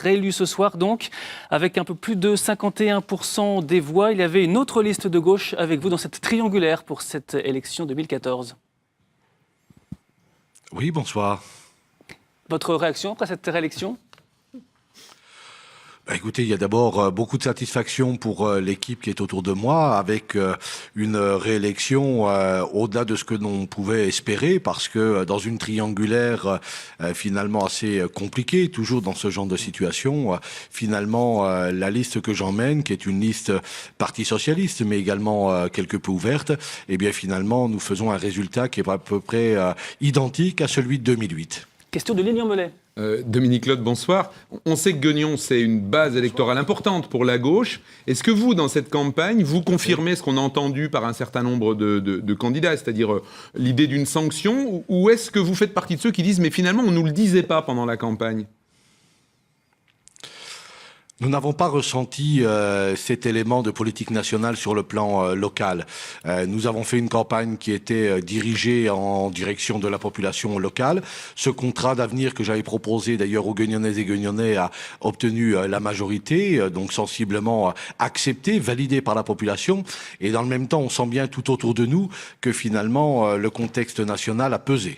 réélu ce soir donc, avec un peu plus de 51% des voix. Il y avait une autre liste de gauche avec vous dans cette triangulaire pour cette élection 2014. Oui, bonsoir. Votre réaction après cette réélection ? Écoutez, il y a d'abord beaucoup de satisfaction pour l'équipe qui est autour de moi, avec une réélection au-delà de ce que l'on pouvait espérer, parce que dans une triangulaire finalement assez compliquée, toujours dans ce genre de situation, finalement la liste que j'emmène, qui est une liste Parti socialiste, mais également quelque peu ouverte, eh bien finalement nous faisons un résultat qui est à peu près identique à celui de 2008. Question de Lilian Mollet. Dominique Lotte, bonsoir. On sait que Gueugnon, c'est une base électorale importante pour la gauche. Est-ce que vous, dans cette campagne, vous confirmez ce qu'on a entendu par un certain nombre de candidats, c'est-à-dire l'idée d'une sanction, ou est-ce que vous faites partie de ceux qui disent « mais finalement, on ne nous le disait pas pendant la campagne » ? Nous n'avons pas ressenti cet élément de politique nationale sur le plan local. Nous avons fait une campagne qui était dirigée en direction de la population locale. Ce contrat d'avenir que j'avais proposé d'ailleurs aux Gueugnoises et Gueugnois a obtenu la majorité, donc sensiblement accepté, validé par la population. Et dans le même temps, on sent bien tout autour de nous que finalement le contexte national a pesé.